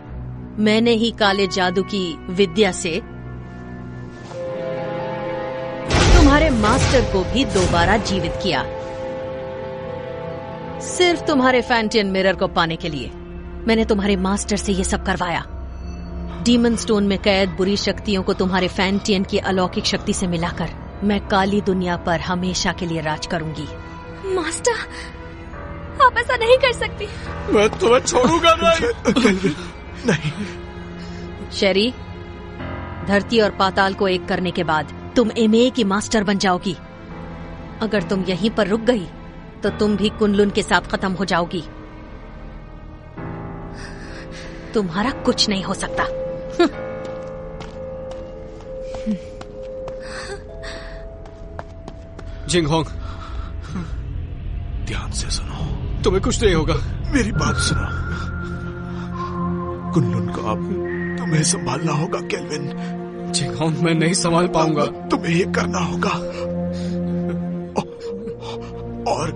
मैंने ही काले जादू की विद्या से तुम्हारे मास्टर को भी दोबारा जीवित किया, सिर्फ तुम्हारे फैंटियन मिरर को पाने के लिए। मैंने तुम्हारे मास्टर से ये सब करवाया। डीमन स्टोन में कैद बुरी शक्तियों को तुम्हारे फैंटियन की अलौकिक शक्ति से मिलाकर मैं काली दुनिया पर हमेशा के लिए राज करूंगी। मास्टर, आप ऐसा नहीं कर सकती। मैं तुम्हें छोड़ूंगा नहीं। नहीं। शेरी, धरती और पाताल को एक करने के बाद तुम एमए की मास्टर बन जाओगी। अगर तुम यहीं पर रुक गई तो तुम भी कुनलुन के साथ खत्म हो जाओगी। तुम्हारा कुछ नहीं हो सकता। जिंगहोंग, ध्यान से सुनो। तुम्हें कुछ नहीं होगा। मेरी बात सुनो। कुनलुन को अब तुम्हें संभालना होगा केल्विन। जिंगहोंग, मैं नहीं संभाल पाऊंगा। तुम्हें ये करना होगा। और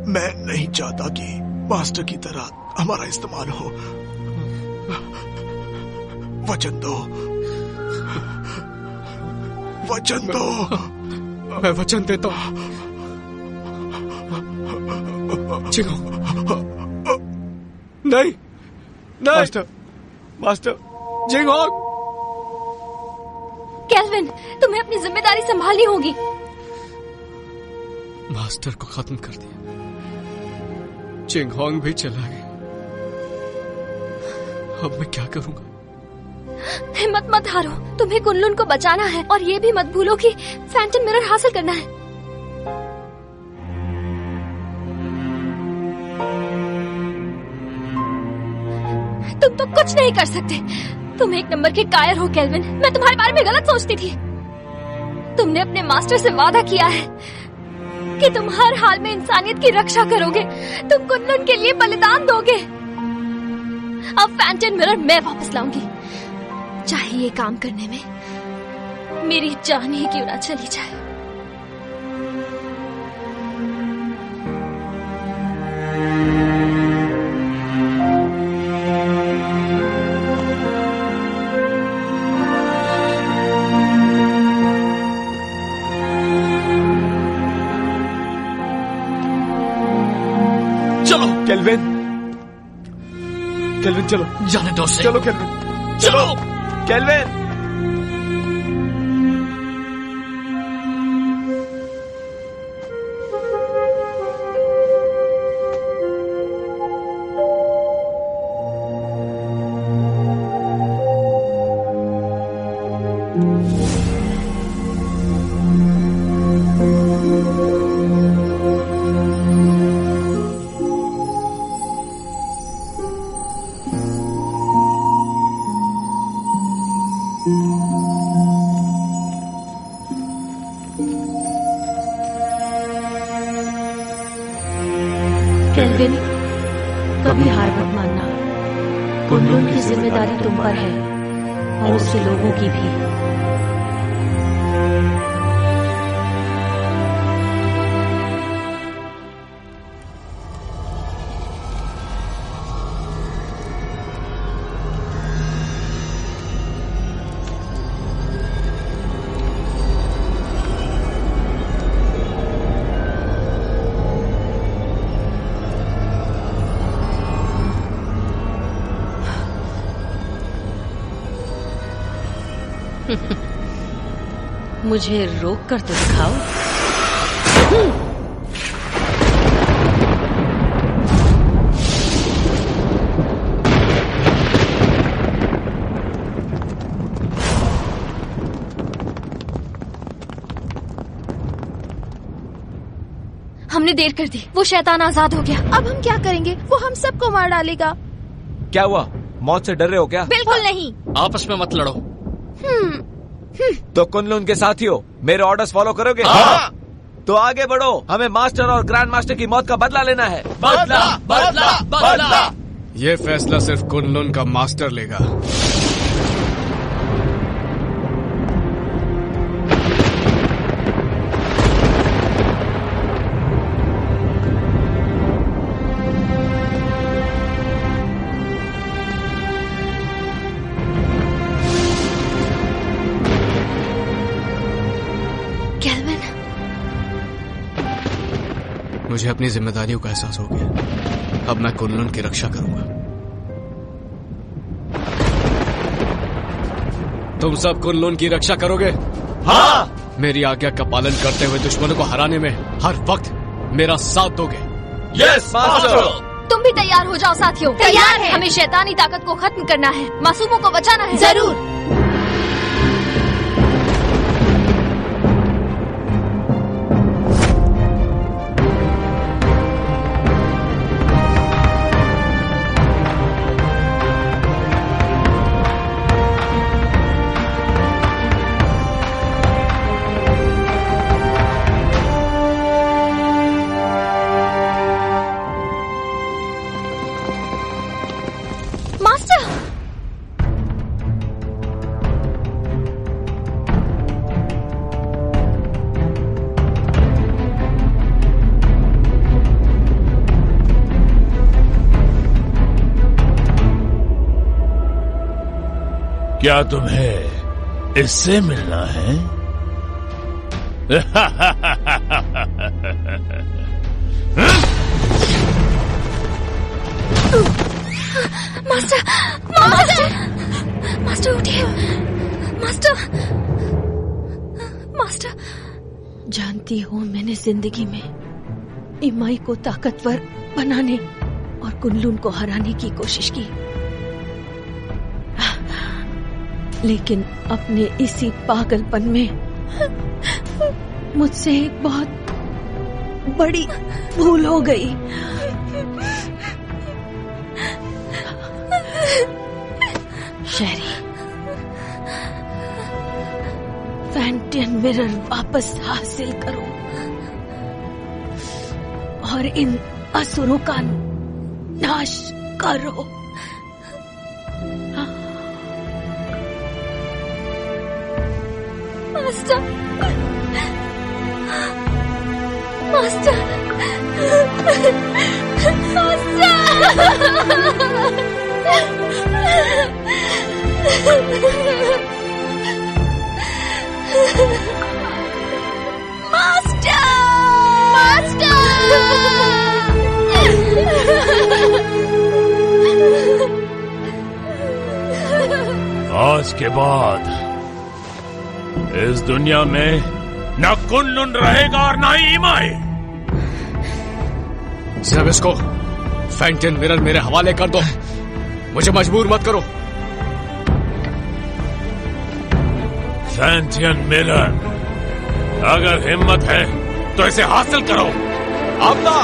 मैं नहीं चाहता कि मास्टर की तरह हमारा इस्तेमाल हो। वचन दो, वचन दो। मैं वचन देता हूं। नहीं, मास्टर, मास्टर, जिंगहोंग। केल्विन, तुम्हें अपनी जिम्मेदारी संभालनी होगी। मास्टर को खत्म कर दिया, जिंगहोंग भी चला गया। अब मैं क्या करूंगा? हिम्मत मत हारो, तुम्हें कुनलुन को बचाना है और ये भी मत भूलो कि फैंटम मिरर हासिल करना है। तुम तो कुछ नहीं कर सकते। तुम एक नंबर के कायर हो केल्विन। मैं तुम्हारे बारे में गलत सोचती थी। तुमने अपने मास्टर से वादा किया है कि तुम हर हाल में इंसानियत की रक्षा करोगे। तुम कुनलुन के लिए बलिदान दोगे। अब फैंटम मिरर मैं वापस लाऊंगी, चाहे ये काम करने में मेरी जान ही क्यों ना चली जाए। चलो केल्विन, केल्विन चलो, जाने दो उसे। चलो केल्विन, चलो केल्विन। केल्विन, कभी हार मत मानना। कुनलुन की जिम्मेदारी तुम पर है और उसके लोगों की भी। मुझे रोक कर तो दिखाओ। हमने देर कर दी, वो शैतान आजाद हो गया। अब हम क्या करेंगे? वो हम सबको मार डालेगा। क्या हुआ? मौत से डर रहे हो क्या? बिल्कुल नहीं। आपस में मत लड़ो। तो कुनलुन के साथी हो, मेरे ऑर्डर्स फॉलो करोगे? हाँ। तो आगे बढ़ो, हमें मास्टर और ग्रैंड मास्टर की मौत का बदला लेना है। बदला, बदला, बदला। ये फैसला सिर्फ कुनलुन का मास्टर लेगा। मुझे अपनी जिम्मेदारियों का एहसास हो गया। अब मैं कुनलुन की रक्षा करूंगा। तुम सब कुनलुन की रक्षा करोगे? हाँ। मेरी आज्ञा का पालन करते हुए दुश्मनों को हराने में हर वक्त मेरा साथ दोगे? Yes master. तुम भी तैयार हो जाओ साथियों। तैयार है। हमें शैतानी ताकत को खत्म करना है, मासूमों को बचाना है। जरूर। क्या तुम्हें इससे मिलना है? मास्टर, मास्टर, मास्टर उठिए, मास्टर, मास्टर। जानती हूँ मैंने जिंदगी में इमाई को ताकतवर बनाने और कुनलुन को हराने की कोशिश की, लेकिन अपने इसी पागलपन में मुझसे एक बहुत बड़ी भूल हो गई। शेरी, फैंटियन मिरर वापस हासिल करो और इन असुरों का नाश करो। मास्टर, मास्टर, आज के बाद इस दुनिया में न कुनलुन रहेगा और न ही इमाई। सिर्फ इसको फैंटियन मिरर मेरे हवाले कर दो, मुझे मजबूर मत करो। फैंटियन मिरर, अगर हिम्मत है तो इसे हासिल करो। आपदा!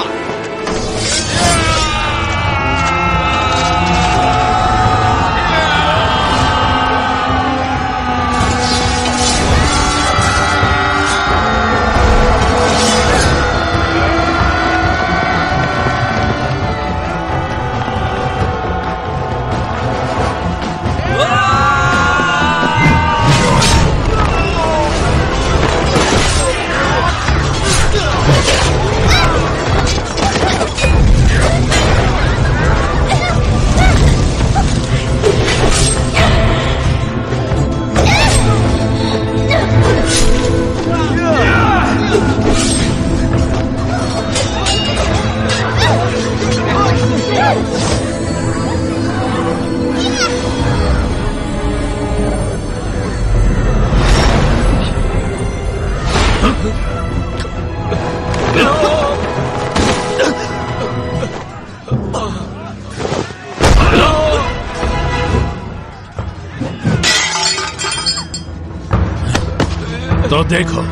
तो देखो,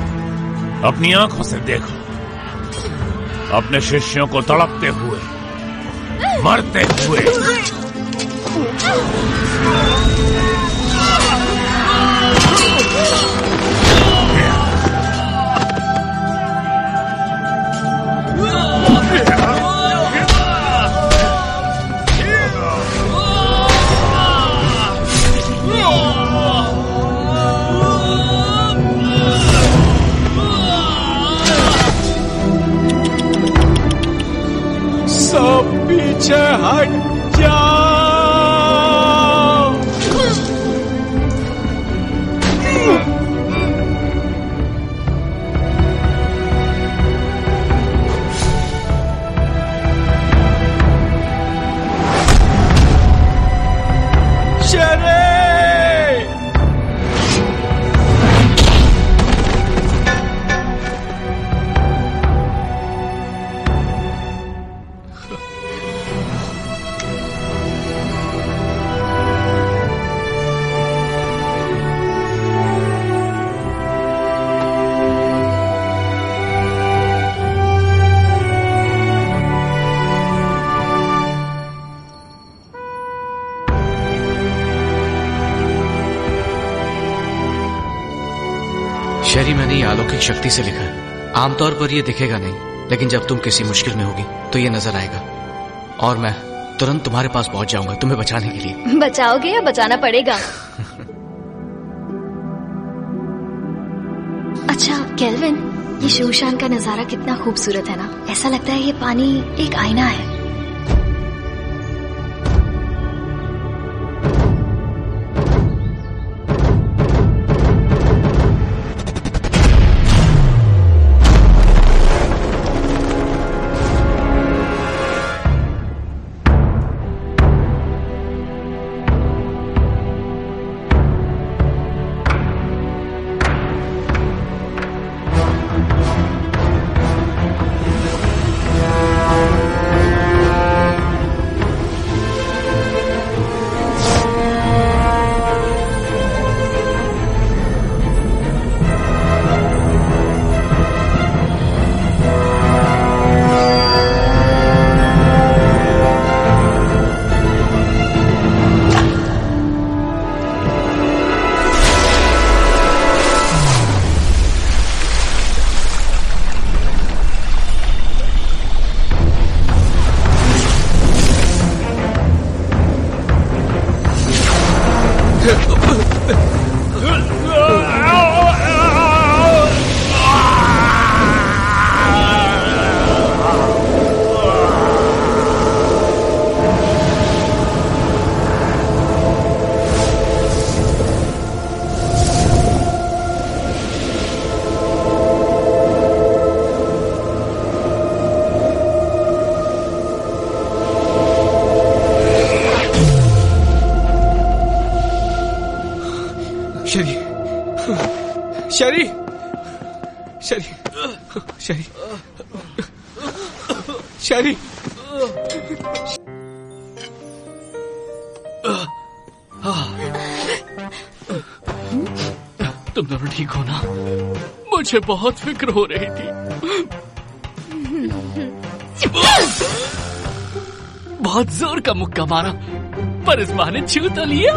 अपनी आंखों से देखो, अपने शिष्यों को तड़पते हुए, मरते हुए। सब पीछे हट जाओ। शेरे! शेरी, मैंने ये अलौकिक शक्ति से लिखा है। आमतौर पर ये दिखेगा नहीं, लेकिन जब तुम किसी मुश्किल में होगी तो ये नजर आएगा और मैं तुरंत तुम्हारे पास पहुंच जाऊंगा तुम्हें बचाने के लिए। बचाओगे या बचाना पड़ेगा? अच्छा केल्विन, ये शूशान का नजारा कितना खूबसूरत है ना। ऐसा लगता है ये पानी एक आईना है। शरी, शरी, शरी, शरी। तुम दोनों ठीक हो ना? मुझे बहुत फिक्र हो रही थी। बहुत जोर का मुक्का मारा, पर इस बहाने छू तो लिया।